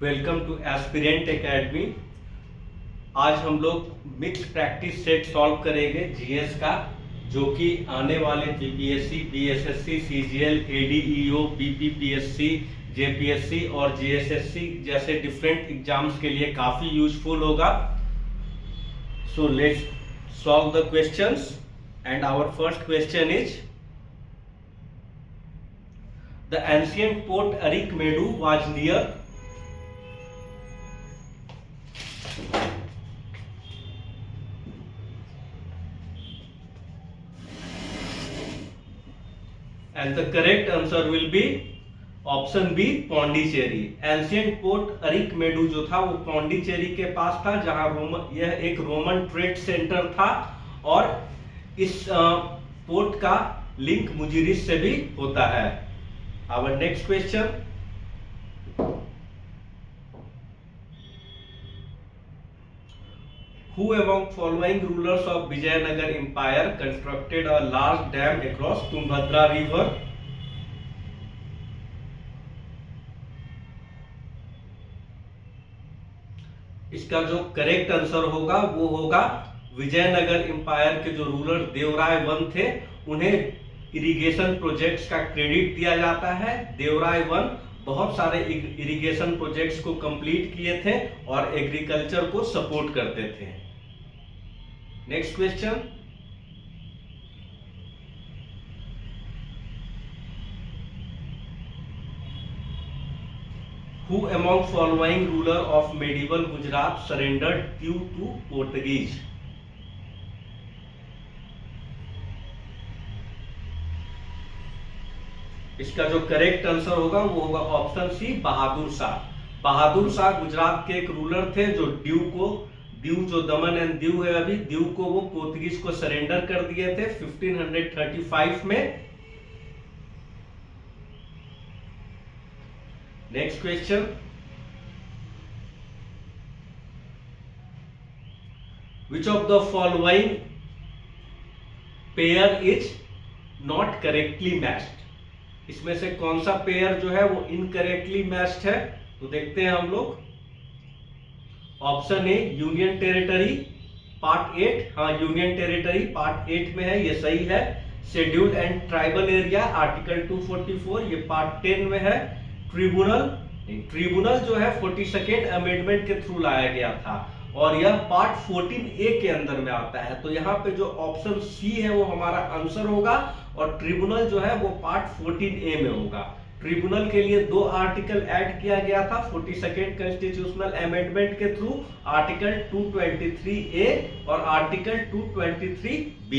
Welcome to aspirant academy. आज हम लोग मिक्स प्रैक्टिस सेट सॉल्व करेंगे जीएस का, जो कि आने वाले BPSC, BSSC, CGL, ADEO, BPPSC, JPSC और जीएसएससी जैसे डिफरेंट एग्जाम्स के लिए काफी यूजफुल होगा। So let's solve the questions and our first question is the ancient port Arikamedu was near and the correct answer will be option B Pondicherry. Ancient port Arikamedu जो था वो पौंडीचेरी के पास था, जहां यह एक रोमन ट्रेड सेंटर था और इस पोर्ट का लिंक मुजिरिस से भी होता है। Our next question, Who among following rulers of Vijayanagar Empire constructed a large dam across Tumbhadra River? इसका जो करेक्ट आंसर होगा वो होगा विजयनगर एम्पायर के जो रूलर देवराय वन थे, उन्हें इरिगेशन प्रोजेक्ट्स का क्रेडिट दिया जाता है। देवराय वन बहुत सारे इरिगेशन प्रोजेक्ट्स को कंप्लीट किए थे और एग्रीकल्चर को सपोर्ट करते थे। Next question, Who among following ruler of medieval Gujarat surrendered Diu to Portuguese? इसका जो करेक्ट आंसर होगा वो होगा ऑप्शन सी बहादुर शाह। बहादुर शाह गुजरात के एक रूलर थे जो दीव जो दमन एंड दीव है अभी, दीव को वो पोर्तुगीज को सरेंडर कर दिए थे 1535 में। Next question, which of the following pair is not correctly matched? इसमें से कौन सा पेयर जो है वो इनकरेक्टली मैच्ड है? तो देखते हैं हम लोग। Option A union territory part 8, हाँ यूनियन टेरिटरी पार्ट 8 में है, ये सही है। Scheduled and tribal area article 244, ये पार्ट 10 में है। ट्रिब्यूनल जो है 42nd अमेंडमेंट के थ्रू लाया गया था और यह पार्ट 14A के अंदर में आता है। तो यहाँ पे जो ऑप्शन सी है वो हमारा आंसर होगा और ट्रिब्यूनल जो है वो पार्ट 14A में होगा। ट्रिब्यूनल के लिए 2 आर्टिकल ऐड किया गया था 42nd कॉन्स्टिट्यूशनल अमेंडमेंट के थ्रू, आर्टिकल 223A और आर्टिकल 223B।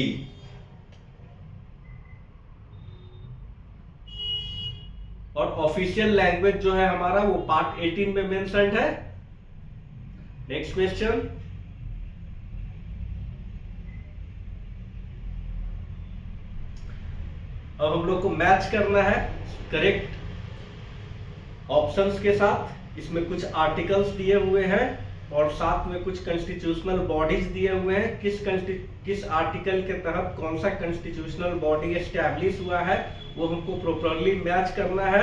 और ऑफिशियल लैंग्वेज जो है हमारा वो पार्ट 18 में मेंशन्ड है। नेक्स्ट क्वेश्चन, अब हम लोग को मैच करना है करेक्ट ऑप्शंस के साथ। इसमें कुछ आर्टिकल्स दिए हुए हैं और साथ में कुछ कॉन्स्टिट्यूशनल बॉडीज दिए हुए हैं। किस आर्टिकल के तहत कौन सा कॉन्स्टिट्यूशनल बॉडी एस्टैब्लिश हुआ है वो हमको प्रॉपरली मैच करना है।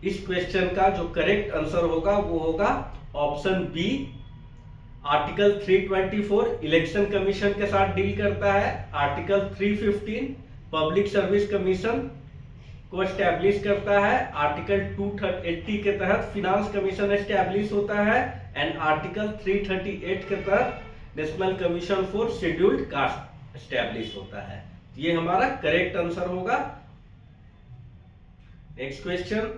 इस क्वेश्चन का जो करेक्ट आंसर होगा वो होगा option B, article 324 election commission के साथ डील करता है। आर्टिकल 315 पब्लिक सर्विस कमीशन को एस्टैब्लिश करता है। आर्टिकल 280 के तहत फिनांस कमीशन एस्टैब्लिश होता है एंड आर्टिकल 338 के तहत national commission for scheduled caste establish होता है। ये हमारा करेक्ट आंसर होगा। Next question,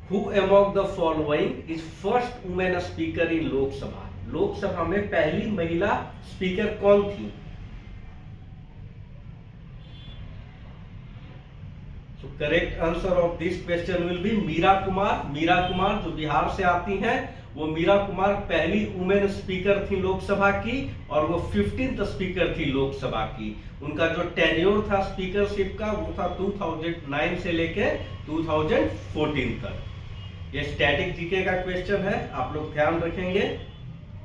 Who among the following is first woman speaker in Lok Sabha? Lok Sabha में पहली महिला स्पीकर कौन थी? So correct answer of this question will be Meera Kumar. Meera Kumar जो बिहार से आती हैं, वो मीरा कुमार पहली वुमेन स्पीकर थी लोकसभा की और वो 15th स्पीकर थी लोकसभा की। उनका जो टेन्योर था स्पीकरशिप का वो था 2009 से लेके 2014 तक। ये स्टैटिक जीके का क्वेश्चन है, आप लोग ध्यान रखेंगे।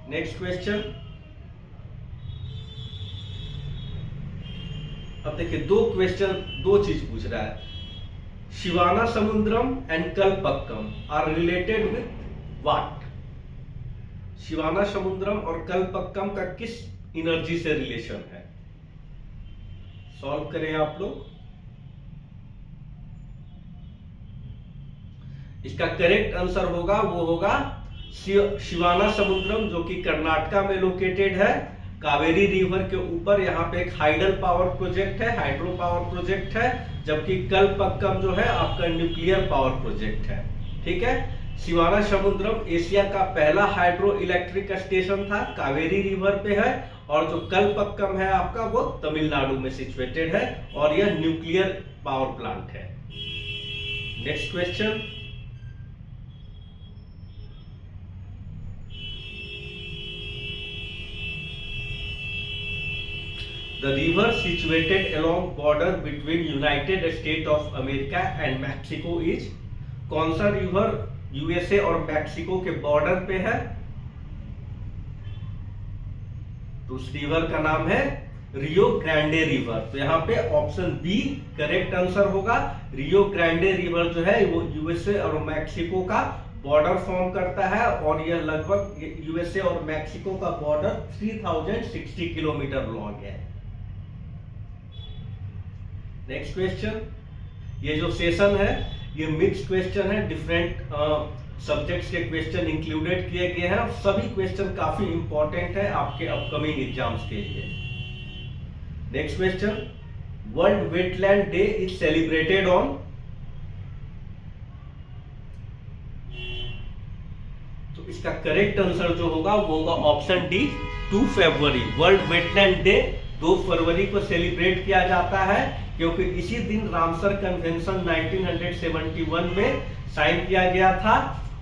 नेक्स्ट क्वेश्चन, अब देखिए दो क्वेश्चन, दो चीज पूछ रहा है। Shivana Samudram and Kalpakkam are related with what? Shivana Samudram और कल्पक्कम का किस एनर्जी से रिलेशन है? सॉल्व करें आप लोग। इसका करेक्ट आंसर होगा, वो होगा शिवाना समुद्रम, जो कि कर्नाटका में लोकेटेड है, कावेरी रिवर के ऊपर। यहाँ पे एक हाइडल पावर प्रोजेक्ट है, हाइड्रो पावर प्रोजेक्ट है, जबकि कल्पक्कम जो है आपका न्यूक्लियर पावर प्रोजेक्ट है। ठीक है, शिवाना समुद्रम एशिया का पहला हाइड्रो इलेक्ट्रिक स्टेशन था, कावेरी रिवर पे है, और जो कल्पक्कम है आपका वो तमिलनाडु में सिचुएटेड है, और यह न्यूक्लियर पावर प्लांट है। Next question, the river situated along border between United States of America and Mexico is? कौन सा रिवर यूएसए और मैक्सिको के बॉर्डर पे है? तो उस रिवर का नाम है रियो ग्रांडे रिवर। तो यहाँ पे ऑप्शन बी करेक्ट आंसर होगा। रियो ग्रांडे रिवर जो है वो यूएसए और मैक्सिको का बॉर्डर फॉर्म करता है, और यह लगभग यूएसए और मैक्सिको का बॉर्डर 3060 किलोमीटर लॉन्ग है। नेक्स्ट क्वेश्चन, ये जो सेशन है ये मिक्स क्वेश्चन है, डिफरेंट सब्जेक्ट्स के क्वेश्चन इंक्लूडेड किए गए हैं, और सभी क्वेश्चन काफी इंपॉर्टेंट है आपके अपकमिंग एग्जाम्स के लिए। Next question, world wetland day is celebrated on? तो इसका करेक्ट आंसर जो होगा वो होगा ऑप्शन डी 2 फरवरी। वर्ल्ड वेटलैंड डे 2 फरवरी को सेलिब्रेट किया जाता है, क्योंकि इसी दिन रामसर कन्वेंशन 1971 में साइन किया गया था,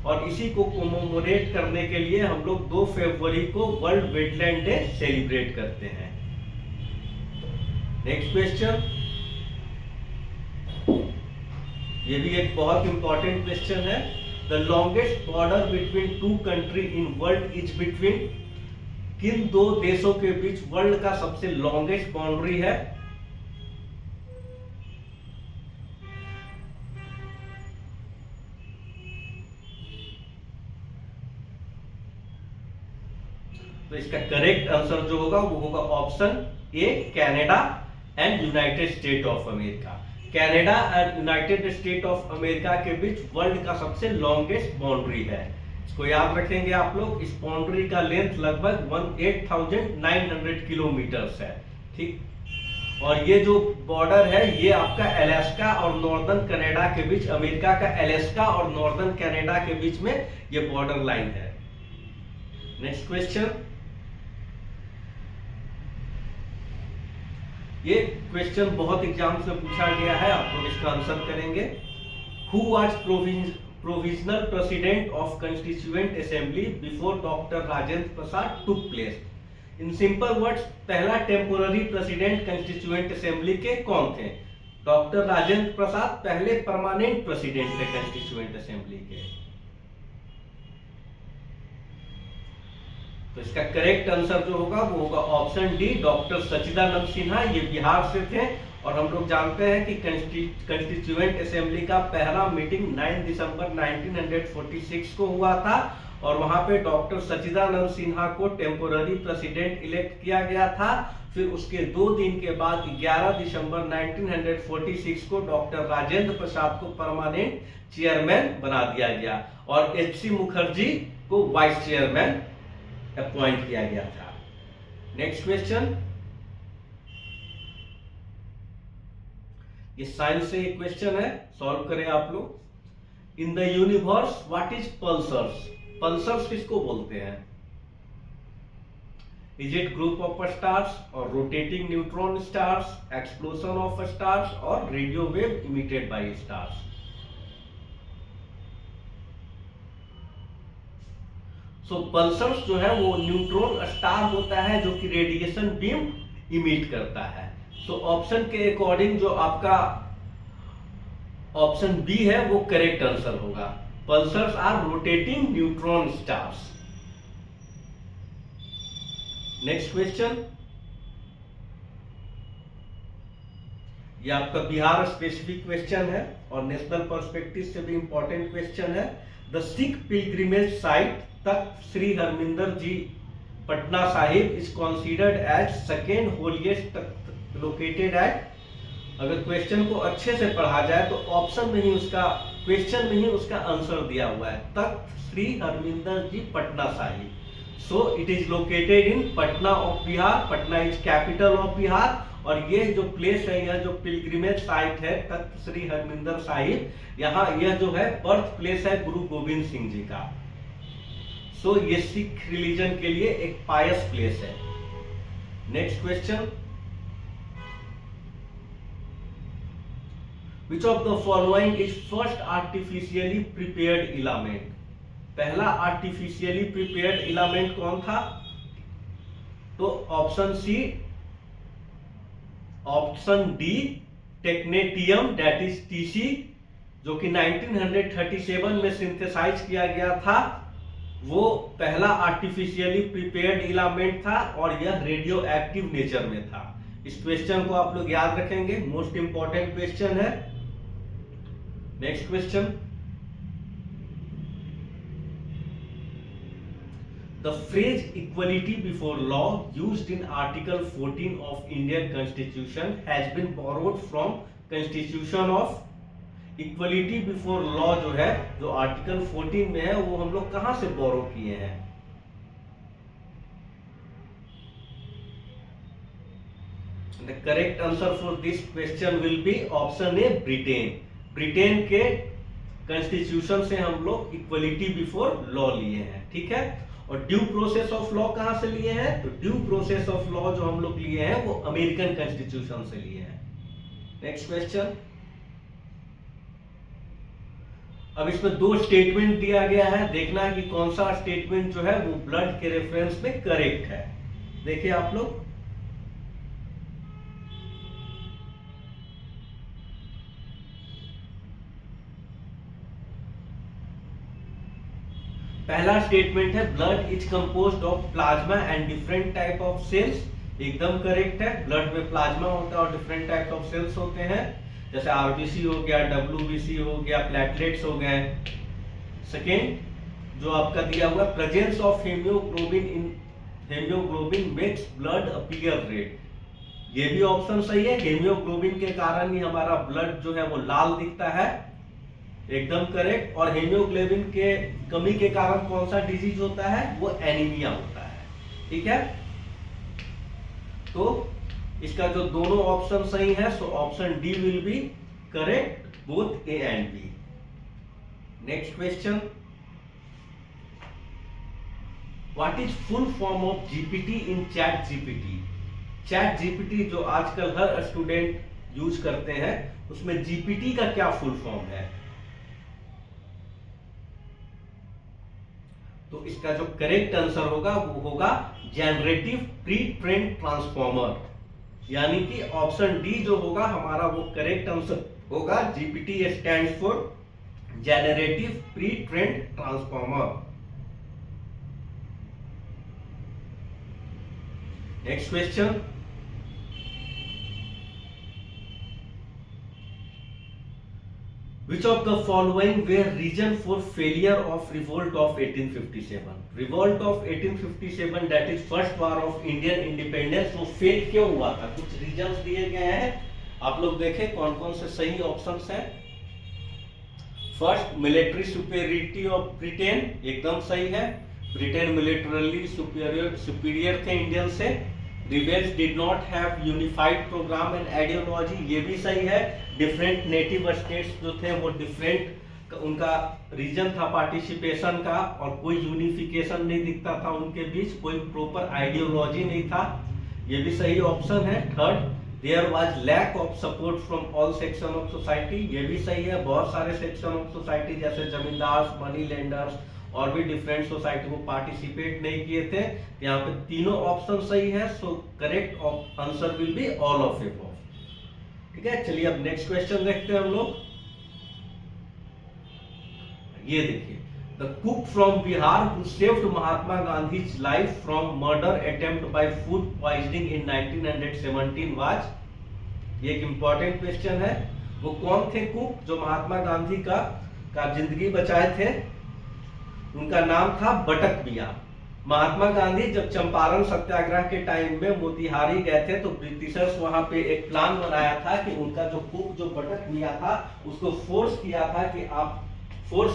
और इसी को कोमोमोरेट करने के लिए हम लोग 2 फरवरी को वर्ल्ड वेटलैंड डे सेलिब्रेट करते हैं। नेक्स्ट क्वेश्चन, ये भी एक बहुत इंपॉर्टेंट क्वेश्चन है। The longest border between 2 country in world is between? किन 2 देशों के बीच वर्ल्ड का सबसे लॉन्गेस्ट बाउंड्री है? तो इसका करेक्ट आंसर जो होगा वो होगा option A Canada and United state of America. Canada and United state of America के बीच वर्ल्ड का सबसे लॉन्गेस्ट बाउंड्री है। इसको याद रखेंगे आप लोग। इस बाउंड्री का लेंथ लगभग 18,900 किलोमीटर्स है। ठीक, और ये जो बॉर्डर है ये आपका अलास्का और नॉर्दर्न कनाडा के बीच, अमेरिका का अलास्का और नॉर्दर्न कनाडा के बीच में ये बॉर्डर लाइन है। नेक्स्ट क्वेश्चन, ये क्वेश्चन बहुत एग्जाम्स में पूछा गया है, आप लोग इसका आंसर करेंगे। Who was provisional president of constituent assembly before doctor Rajendra Prasad took place? In simple words, पहला टेम्पोररी प्रेसिडेंट कंस्टिट्यूएंट असेंबली के कौन थे? डॉक्टर राजेंद्र प्रसाद पहले परमानेंट प्रेसिडेंट थे कंस्टिट्यूएंट असेंबली के। तो इसका करेक्ट आंसर जो होगा वो होगा ऑप्शन डी डॉक्टर सच्चिदानंद सिन्हा। ये बिहार से थे, और हम लोग जानते हैं कि कंस्टिट्यूएंट असेंबली का पहला मीटिंग 9 दिसंबर 1946 को हुआ था, और वहां पे डॉक्टर सच्चिदानंद सिन्हा को टेम्पोररी प्रेसिडेंट इलेक्ट किया गया था। फिर उसके 2 दिन के बाद 11 दिसंबर 1946 को डॉक्टर राजेंद्र प्रसाद को परमानेंट चेयरमैन बना दिया गया, और एच.सी. मुखर्जी को वाइस चेयरमैन अपॉइंट किया गया था। नेक्स्ट क्वेश्चन, ये साइंस से एक क्वेश्चन है, सॉल्व करें आप लोग। In the universe what is pulsars? Pulsars किसको बोलते हैं? Is it group of stars, और rotating neutron stars, explosion of stars, और radio wave emitted by stars? So pulsars जो है वो न्यूट्रॉन स्टार होता है जो कि रेडिएशन बीम इमिट करता है। सो ऑप्शन के अकॉर्डिंग जो आपका ऑप्शन बी है वो करेक्ट आंसर होगा। Pulsars are rotating neutron stars. Next question, ये आपका बिहार स्पेसिफिक क्वेश्चन है और नेशनल पर्सपेक्टिव से भी इंपॉर्टेंट क्वेश्चन है। The Sikh pilgrimage site Takht Shri Harmandir ji Patna Sahib is considered as second holiest takht located at. अगर क्वेश्चन को अच्छे से पढ़ा जाए तो ऑप्शन में ही उसका क्वेश्चन में ही उसका आंसर दिया हुआ है, Takht Shri Harmandir ji Patna Sahib. So it is located in Patna of Bihar, Patna is capital of Bihar. और ये जो प्लेस है, यह जो पिलग्रिमेज साइट है तख्त श्री हरमिंदर साहिब, यहाँ यह जो है बर्थ प्लेस है गुरु गोविंद सिंह जी का। सो ये सिख रिलीजन के लिए एक पायस प्लेस है। Next question, Which of the following is first artificially prepared element? पहला artificially prepared element कौन था? तो option C, option D technetium that is TC, जो कि 1937 में सिंथेसाइज किया गया था। वो पहला आर्टिफिशियली प्रिपेयर्ड इलामेंट था और यह रेडियो एक्टिव नेचर में था। इस क्वेश्चन को आप लोग याद रखेंगे, मोस्ट इंपॉर्टेंट क्वेश्चन है। Next question, the phrase equality before law used in article 14 of Indian constitution has been borrowed from constitution of. Equality before law जो है, जो आर्टिकल 14 में है, वो हम लोग कहां से बोरो किए हैं? The correct answer for this question will be option A, Britain. Britain के कॉन्स्टिट्यूशन से हम लोग इक्वलिटी बिफोर लॉ लिए हैं, ठीक है। और ड्यू प्रोसेस ऑफ लॉ कहां से लिए हैं? तो ड्यू प्रोसेस ऑफ लॉ जो हम लोग लिए हैं वो अमेरिकन कॉन्स्टिट्यूशन से लिए हैं। नेक्स्ट क्वेश्चन, अब इसमें दो स्टेटमेंट दिया गया है, देखना है कि कौन सा स्टेटमेंट जो है वो ब्लड के रेफरेंस में करेक्ट है। देखिए आप लोग, पहला स्टेटमेंट है blood is composed of plasma and different type of cells, एकदम करेक्ट है। ब्लड में प्लाज्मा होता है और डिफरेंट टाइप ऑफ सेल्स होते हैं, जैसे आरबीसी हो गया, डब्ल्यूबीसी हो गया, प्लेटलेट्स हो गए। सेकेंड जो आपका दिया हुआ presence of haemoglobin in haemoglobin makes blood appear red, ये भी ऑप्शन सही है। हीमोग्लोबिन के कारण ही हमारा ब्लड जो है वो लाल दिखता है, एकदम करेक्ट। और हीमोग्लोबिन के कमी के कारण कौन सा डिजीज होता है? वो एनीमिया होता है, ठीक है। तो इसका जो दोनों ऑप्शन सही है, so option D will be correct, both A and B. Next question, what is full form of GPT in ChatGPT? ChatGPT जो आजकल हर स्टूडेंट यूज करते हैं, उसमें जीपीटी का क्या फुल फॉर्म है? तो इसका जो करेक्ट आंसर होगा वो होगा जनरेटिव प्री ट्रेंड ट्रांसफॉर्मर, यानी कि ऑप्शन डी जो होगा हमारा वो करेक्ट आंसर होगा। GPT stands for generative pre trend transformer. Next question, Which of the following were reason for failure of revolt of 1857? Revolt of 1857 that is first war of Indian independence, वो fail क्यों हुआ था? कुछ reasons दिए गए हैं, आप लोग देखें कौन कौन से सही ऑप्शंस हैं। First, military superiority of Britain, एकदम सही है। ब्रिटेन मिलिटरली सुपीरियर थे इंडियन से। Rebels did not have unified programme and ideology, ये भी सही है। डिफरेंट नेटिव स्टेट्स जो थे वो डिफरेंट उनका रीजन था पार्टिसिपेशन का, और कोई यूनिफिकेशन नहीं दिखता था उनके बीच, कोई प्रॉपर आइडियोलॉजी नहीं था, ये भी सही ऑप्शन है। Third, there was lack of support from all section of society, ये भी सही है। बहुत सारे सेक्शन ऑफ सोसाइटी जैसे जमींदार, मनी लेंडर्स और भी डिफरेंट सोसाइटी को पार्टिसिपेट नहीं किए थे। यहाँ पे तीनों ऑप्शन सही है, so correct answer will be all of it, ठीक है। चलिए अब नेक्स्ट क्वेश्चन देखते हैं हम लोग। ये देखिए, the cook from Bihar who saved Mahatma Gandhi's life from murder attempt by food poisoning in 1917 was. ये एक इंपॉर्टेंट क्वेश्चन है। वो कौन थे कुक जो महात्मा गांधी का जिंदगी बचाए थे? उनका नाम था बटक मियां। महात्मा गांधी जब चंपारण सत्याग्रह के टाइम में मोतिहारी गए थे तो ब्रिटिशर्स वहां पे एक प्लान बनाया था कि उनका जो कुक जो बटक मियां था उसको फोर्स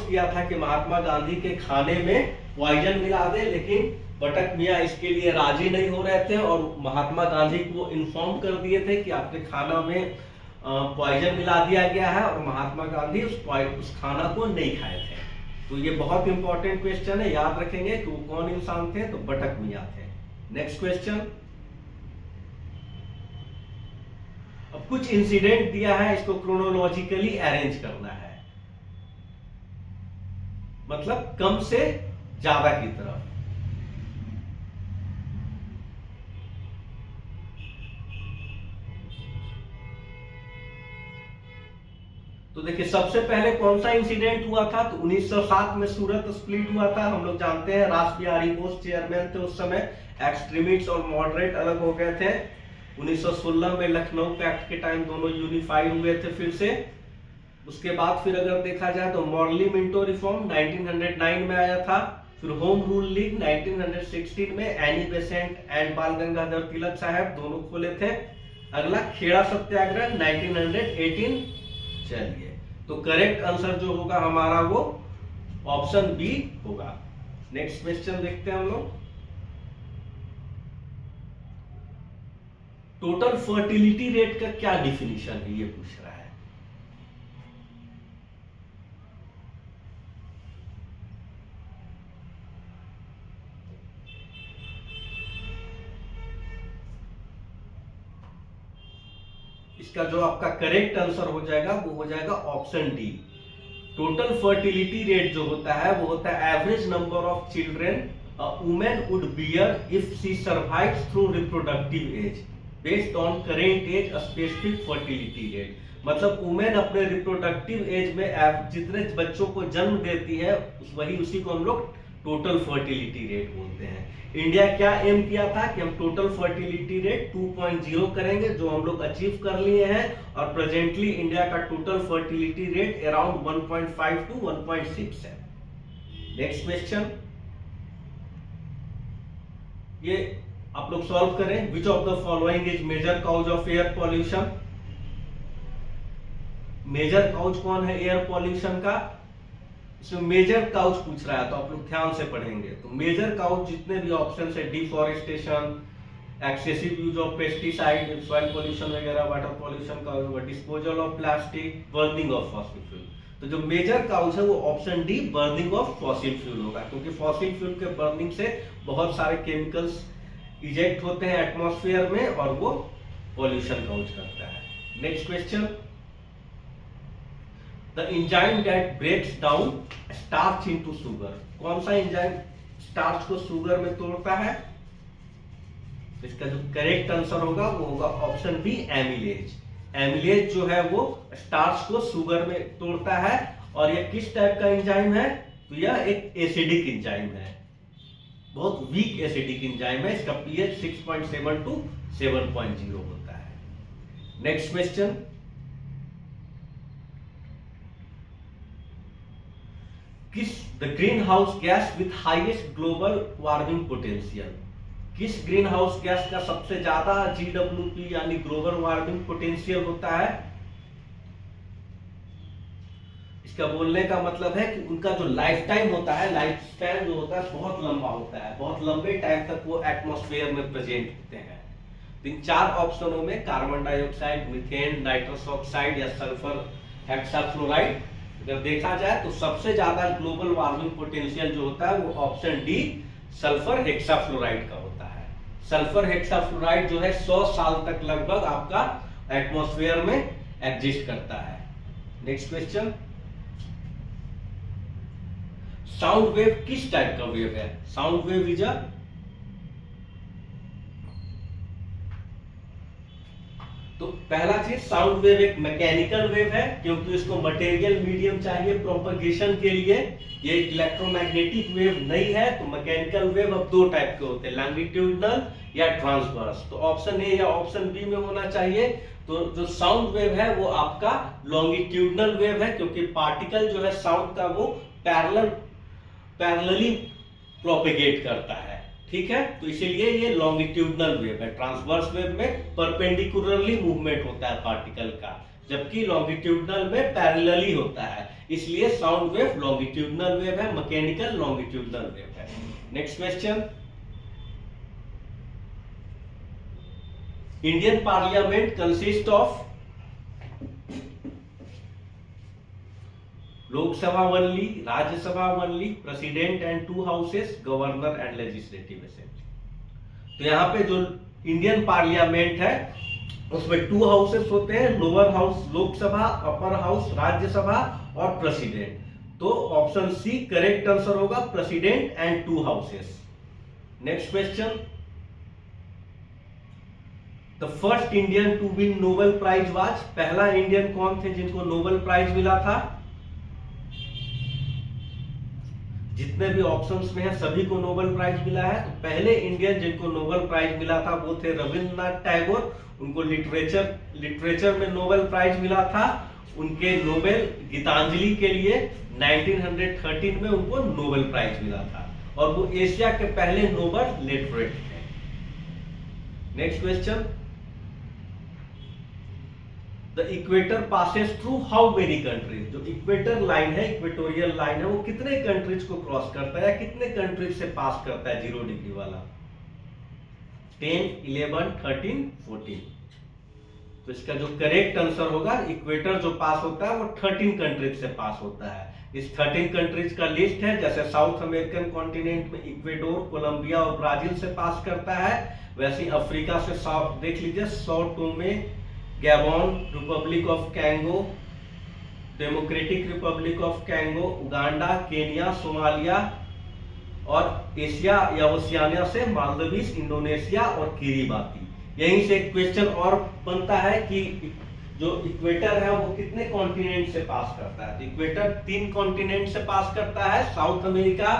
किया था कि महात्मा गांधी के खाने में पॉइजन मिला दे, लेकिन बटक मियां इसके लिए राजी नहीं हो रहे थे और महात्मा गांधी को इन्फॉर्म कर दिए थे कि आपके खाना में पॉइजन मिला दिया गया है, और महात्मा गांधी उस खाना को नहीं खाए थे। तो ये बहुत इंपॉर्टेंट क्वेश्चन है, याद रखेंगे कि वो कौन इंसान थे, तो बटक मियां थे। नेक्स्ट क्वेश्चन, अब कुछ इंसिडेंट दिया है, इसको क्रोनोलॉजिकली अरेंज करना है, मतलब कम से ज्यादा की तरफ। तो देखिए सबसे पहले कौन सा इंसिडेंट हुआ था, तो 1907 में सूरत स्प्लिट हुआ था। हम लोग जानते हैं रास बिहारी बोस चेयरमैन थे उस समय, एक्सट्रीमिस्ट और मॉडरेट अलग हो गए थे। 1916 में लखनऊ पैक्ट के टाइम दोनों यूनिफाई हुए थे फिर से। उसके बाद फिर अगर देखा जाए तो मॉर्ली मिंटो रिफॉर्म 1909 में आया था। फिर होम रूल लीग 1916 में एनी बेसेंट एंड बाल गंगाधर तिलक साहब दोनों खोले थे। अगला खेड़ा सत्याग्रह 1918। चलिए, तो करेक्ट आंसर जो होगा हमारा वो ऑप्शन बी होगा। नेक्स्ट क्वेश्चन देखते हैं हम लोग। टोटल फर्टिलिटी रेट का क्या डिफिनीशन है, ये पूछ रहा है। इसका जो आपका करेक्ट आंसर हो जाएगा वो हो जाएगा option D. Total fertility rate जो होता है वो होता है average number of children a woman would bear if she survives through reproductive age based on current age a specific fertility rate. मतलब वुमेन अपने रिप्रोडक्टिव एज में जितने बच्चों को जन्म देती है उसी को हम लोग टोटल फर्टिलिटी रेट बोलते हैं। इंडिया क्या एम किया था कि हम टोटल फर्टिलिटी रेट 2.0 करेंगे, जो हम लोग अचीव कर लिए हैं, और प्रेजेंटली इंडिया का total fertility rate around 1.5 to 1.6 है। नेक्स्ट क्वेश्चन, ये आप लोग सॉल्व करें। Which of the following is major cause of air pollution? Major cause कौन है एयर पॉल्यूशन का? इसमें मेजर काउज पूछ रहा है, तो आप लोग ध्यान से पढ़ेंगे। तो मेजर काउज जितने भी ऑप्शन है, deforestation, excessive use of pesticide, soil pollution वगैरह, वाटर पॉल्यूशन का, disposal of plastic, burning of fossil fuel. तो जो मेजर काउज है वो option D burning of fossil fuel होगा, क्योंकि फॉसिल फ्यूल के बर्निंग से बहुत सारे केमिकल्स इजेक्ट होते हैं एटमॉस्फेयर में और वो पॉल्यूशन काउज करता है। Next question, The enzyme that breaks down starch into sugar, कौन सा एंजाइम स्टार्च को शुगर में तोड़ता है? इसका जो करेक्ट आंसर होगा वो होगा ऑप्शन बी एमिलेज। एमिलेज जो है वो स्टार्च को शुगर में तोड़ता है, और ये किस टाइप का एंजाइम है? तो यह एक एसिडिक एंजाइम है, बहुत वीक एसिडिक एंजाइम है। इसका पीएच 6.7 to 7.0 होता है। Next question, the green house gas with highest global warming potential, किस ग्रीन हाउस गैस का सबसे ज्यादा GWP यानी ग्लोबल वार्मिंग पोटेंशियल होता है? इसका बोलने का मतलब है कि उनका जो लाइफ टाइम होता है, लाइफ स्पैन जो होता है बहुत लंबा होता है, बहुत लंबे टाइम तक वो एटमॉस्फेयर में प्रेजेंट होते हैं। तो इन चार ऑप्शनों में carbon dioxide, methane, nitrous oxide या सल्फर हेक्साफ्लोराइड, अगर देखा जाए तो सबसे ज्यादा ग्लोबल वार्मिंग पोटेंशियल जो होता है वो ऑप्शन डी सल्फर हेक्साफ्लोराइड का होता है। सल्फर हेक्साफ्लोराइड जो है 100 साल तक लगभग आपका एटमॉस्फेयर में एग्जिस्ट करता है। नेक्स्ट क्वेश्चन, साउंड वेव किस टाइप का वेव है? साउंड वेव इज तो पहला चीज, साउंड वेव एक मैकेनिकल वेव है क्योंकि इसको मटेरियल मीडियम चाहिए प्रोपगेशन के लिए। ये इलेक्ट्रोमैग्नेटिक वेव नहीं है। तो मैकेनिकल वेव अब दो टाइप के होते हैं, लॉन्गिट्यूडनल या ट्रांसवर्स। तो ऑप्शन ए या ऑप्शन बी में होना चाहिए। तो जो साउंड वेव है वो आपका लॉन्गिट्यूडनल वेव है क्योंकि पार्टिकल जो है साउंड का वो पैरेलली प्रोपेगेट करता है। ठीक है, तो इसीलिए ये लॉन्गिट्यूडनल वेव है। ट्रांसवर्स वेव में परपेंडिकुलरली मूवमेंट होता है पार्टिकल का, जबकि लॉन्गिट्यूडनल में पैरेलली होता है। इसलिए साउंड वेव लॉन्गिट्यूडनल वेव है, मैकेनिकल लॉन्गिट्यूडनल वेव है। Next question, Indian parliament consist of Lok Sabha only, Rajya Sabha only, president and 2 houses, governor and legislative assembly. तो यहाँ पे जो इंडियन पार्लियामेंट है उसमें 2 हाउसेस होते हैं, lower house Lok Sabha, upper house Rajya Sabha और प्रेसिडेंट। तो ऑप्शन सी करेक्ट आंसर होगा, president and 2 houses. Next question, the first Indian to win Nobel prize was, पहला इंडियन कौन थे जिनको नोबेल प्राइज मिला था? जितने भी ऑप्शंस में है सभी को नोबेल प्राइज मिला है। तो पहले इंडियन जिनको नोबेल प्राइज मिला था वो थे रविंद्रनाथ टैगोर। उनको लिटरेचर में नोबेल प्राइज मिला था। उनके नोबेल गीतांजलि के लिए 1913 में उनको नोबेल प्राइज मिला था और वो एशिया के पहले नोबेल लिटरेट थे। Next question, the equator passes through how many countries, जो इक्वेटर लाइन है, इक्वेटोरियल लाइन है, वो कितने कंट्रीज को क्रॉस करता है, कितने कंट्रीज से पास करता है 0 डिग्री वाला? 10, 11, 13, 14। तो इसका जो करेक्ट आंसर होगा, इक्वेटर जो पास होता है वो 13 कंट्रीज से पास होता है। इस 13 कंट्रीज का लिस्ट है, जैसे साउथ अमेरिकन कॉन्टिनेंट में इक्वेडोर, कोलंबिया और ब्राजील से पास करता है, वैसे ही अफ्रीका से साउथ देख लीजिए, Sao Tome, Gabon, Republic of Congo, Democratic Republic of Congo, Uganda, Kenya, Somalia और एशिया या ओशियानिया से मालदीव्स, इंडोनेशिया और किरीबाती। यहीं से एक क्वेश्चन और बनता है कि जो इक्वेटर है वो कितने कॉन्टिनेंट से पास करता है? इक्वेटर 3 कॉन्टिनेंट से पास करता है, south America,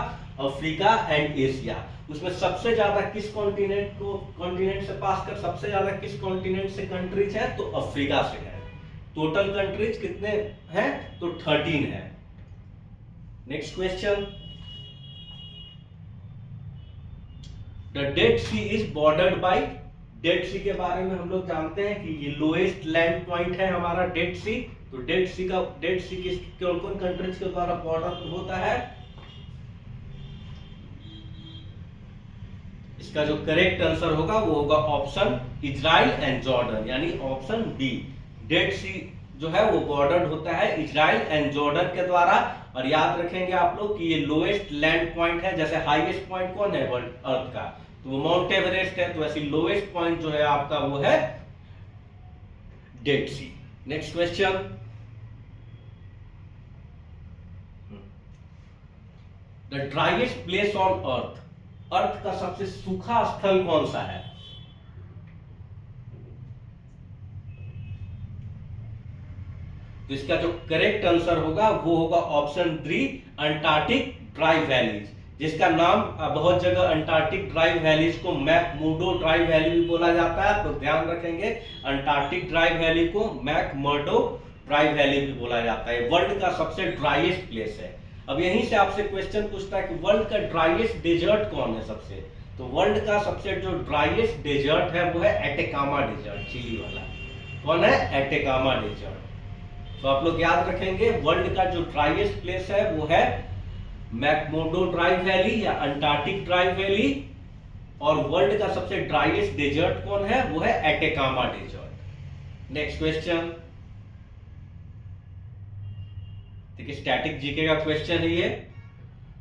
Africa and Asia. उसमें सबसे ज्यादा किस कॉन्टिनेंट से पास कर, सबसे ज्यादा किस कॉन्टिनेंट से कंट्रीज है? तो अफ्रीका से है। टोटल कंट्रीज कितने हैं? तो 13 है। Next question, the Dead Sea is bordered by, Dead Sea के बारे में हम लोग जानते हैं कि ये लोएस्ट लैंड पॉइंट है हमारा डेड सी। तो डेड सी किस कौन कौन कंट्रीज के द्वारा बॉर्डर होता है? इसका जो करेक्ट आंसर होगा वो होगा ऑप्शन इजराइल एंड जॉर्डन, यानी ऑप्शन बी। डेड सी जो है वो बॉर्डर होता है इजराइल एंड जॉर्डन के द्वारा। और याद रखेंगे आप लोग कि ये लोएस्ट लैंड पॉइंट है। जैसे हाईएस्ट पॉइंट कौन है वर्ल्ड अर्थ का? तो वो माउंट एवरेस्ट है। तो ऐसी लोएस्ट पॉइंट जो है आपका वो है Dead Sea. Next question, the driest place on earth, earth का सबसे सूखा स्थल कौन सा है? तो इसका जो करेक्ट आंसर होगा वो होगा ऑप्शन 3, अंटार्कटिक ड्राई वैलीज, जिसका नाम बहुत जगह अंटार्कटिक ड्राई वैलीज को मैकमुर्डो ड्राई वैली भी बोला जाता है। तो ध्यान रखेंगे, अंटार्कटिक ड्राई वैली को मैकमुर्डो ड्राई वैली भी बोला जाता है। वर्ल्ड का सबसे ड्राइएस्ट प्लेस है। अब यहीं से आपसे क्वेश्चन पूछता है कि वर्ल्ड का ड्राइएस्ट डेजर्ट कौन है सबसे? तो वर्ल्ड का सबसे जो ड्राइएस्ट डेजर्ट है वो है एटेकामा डेजर्ट, चिली वाला। कौन है? Atacama desert. तो आप लोग याद रखेंगे, वर्ल्ड का जो ड्राइएस्ट प्लेस है वो है मैकमुर्डो ड्राई वैली या अंटार्कटिक ड्राई वैली, और वर्ल्ड का सबसे ड्राइएस्ट डेजर्ट कौन है? वो है एटेकामा डेजर्ट। नेक्स्ट क्वेश्चन, देखिए स्टैटिक जीके का क्वेश्चन है ये।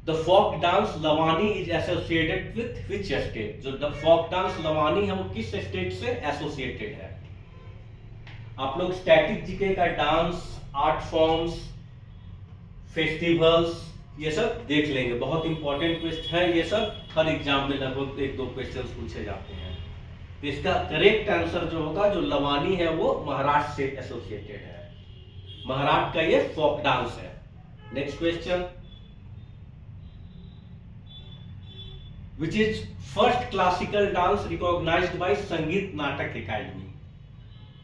The folk dance Lavani is associated with which state? जो द फोक डांस लवानी है वो किस स्टेट से एसोसिएटेड है? आप लोग स्टैटिक जीके का डांस, आर्ट फॉर्म्स, फेस्टिवल्स ये सब देख लेंगे। बहुत इंपॉर्टेंट क्वेश्चन है ये सब, हर एग्जाम में लगभग 1-2 क्वेश्चन पूछे जाते हैं। तो इसका करेक्ट आंसर जो होगा, जो लवानी है वो महाराष्ट्र से एसोसिएटेड है, महाराष्ट्र का ये फोक डांस है। Next question, which is first classical dance recognised by Sangeet Natak academy.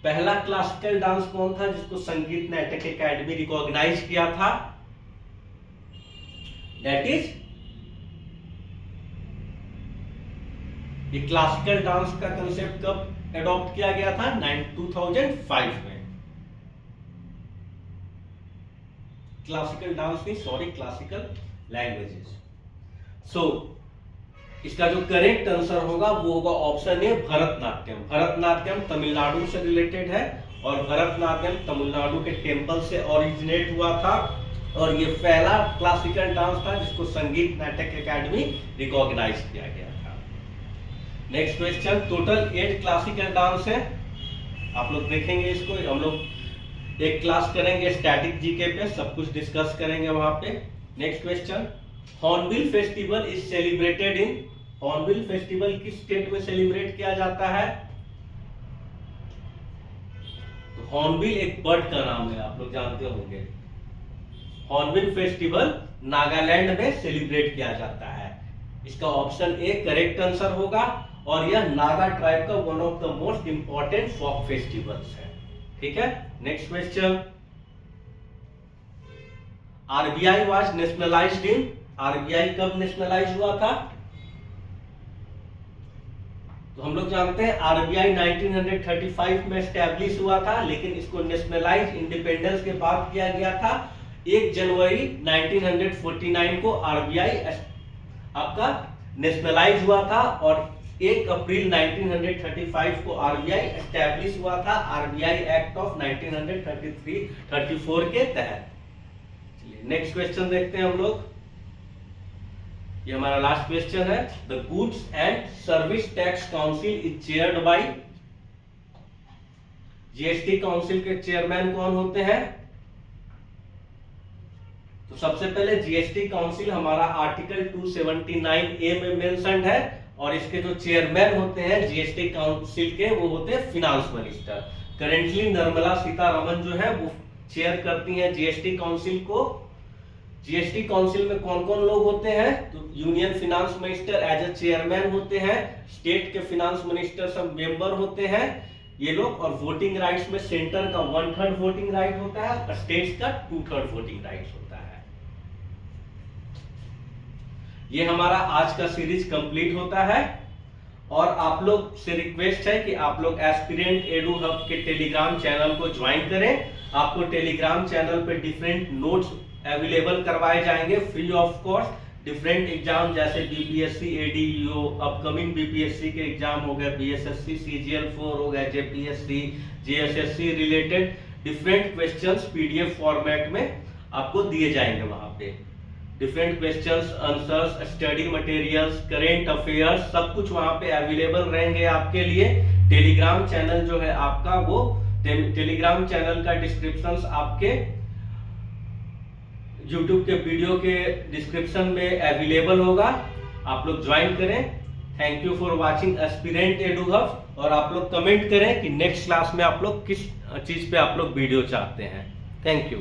पहला क्लासिकल डांस कौन था जिसको संगीत नाटक एकेडमी रिकॉग्नाइज किया था? दैट इज, ये क्लासिकल डांस का कंसेप्ट कब एडॉप्ट किया गया था? 2005 में। क्लासिकल डांस नहीं, सॉरी, क्लासिकल लैंग्वेजेस। सो इसका जो करेक्ट आंसर होगा वो होगा ऑप्शन ए, भरतनाट्यम। भरतनाट्यम तमिलनाडु से रिलेटेड है और भरतनाट्यम तमिलनाडु के टेम्पल से ओरिजिनेट हुआ था और ये पहला क्लासिकल डांस था जिसको संगीत नाटक एकेडमी रिकॉग्नाइज किया गया था। Next question, total 8 classical dance है, आप लोग देखेंगे इसको, हम लोग एक क्लास करेंगे स्टैटिक जीके पे, सब कुछ डिस्कस करेंगे वहां पे। Next question, hornbill festival is celebrated in, hornbill festival किस स्टेट में सेलिब्रेट किया जाता है? तो हॉर्नबिल एक बर्ड का नाम है, आप लोग जानते होंगे। हॉर्नबिल फेस्टिवल नागालैंड में सेलिब्रेट किया जाता है। इसका ऑप्शन ए करेक्ट आंसर होगा और यह नागा ट्राइब का one of the most important folk festivals है। ठीक है, next question, RBI was nationalised in, RBI कब नेशनलाइज हुआ था? तो हम लोग जानते हैं आरबीआई 1935 में एस्टैब्लिश हुआ था, लेकिन इसको नेशनलाइज इंडिपेंडेंस के बाद किया गया था। 1 जनवरी 1949 को आरबीआई आपका नेशनलाइज हुआ था और 1 अप्रैल 1935 को आरबीआई एस्टैब्लिश हुआ था आरबीआई एक्ट ऑफ 1934 के तहत। चलिए नेक्स्ट क्वेश्चन देखते हैं हम लोग, ये हमारा लास्ट क्वेश्चन है। The goods and service tax council is chaired by, GST council के चेयरमैन कौन होते हैं? तो सबसे पहले जीएसटी काउंसिल हमारा आर्टिकल 279A में मेंशन्ड है और इसके जो चेयरमैन होते हैं जीएसटी काउंसिल के, वो होते हैं finance minister. Currently Nirmala Sitharaman जो है वो चेयर करती हैं जीएसटी काउंसिल को। जीएसटी काउंसिल में कौन कौन लोग होते हैं? तो union finance minister as a chairman होते हैं, स्टेट के फिनांस मिनिस्टर सब मेंबर होते हैं ये लोग, और वोटिंग राइट्स में सेंटर का 1/3 वोटिंग राइट होता है और स्टेट्स का 2/3 वोटिंग राइट्स होता है। ये हमारा आज का सीरीज कंप्लीट होता है और आप लोग से रिक्वेस्ट है कि आप लोग एस्पिरेंट एडू हब के टेलीग्राम चैनल को ज्वाइन करें। आपको टेलीग्राम चैनल पे डिफरेंट नोट्स अवेलेबल करवाए जाएंगे free of cost. Different exam जैसे बीपीएससी, एडीईओ, अपकमिंग बीपीएससी के एग्जाम हो गए, बीएसएससी, सीजीएल4 हो गए, JPSC, JSSC related different questions PDF format में आपको दिए जाएंगे। वहां पे different questions, answers, study materials, current affairs, सब कुछ वहां पे अवेलेबल रहेंगे आपके लिए। टेलीग्राम चैनल जो है आपका, वो टेलीग्राम चैनल का डिस्क्रिप्शन आपके यूट्यूब के वीडियो के डिस्क्रिप्शन में अवेलेबल होगा, आप लोग ज्वाइन करें। Thank you for watching aspirant edu hub, और आप लोग कमेंट करें कि नेक्स्ट क्लास में आप लोग किस चीज पे आप लोग वीडियो चाहते हैं। Thank you.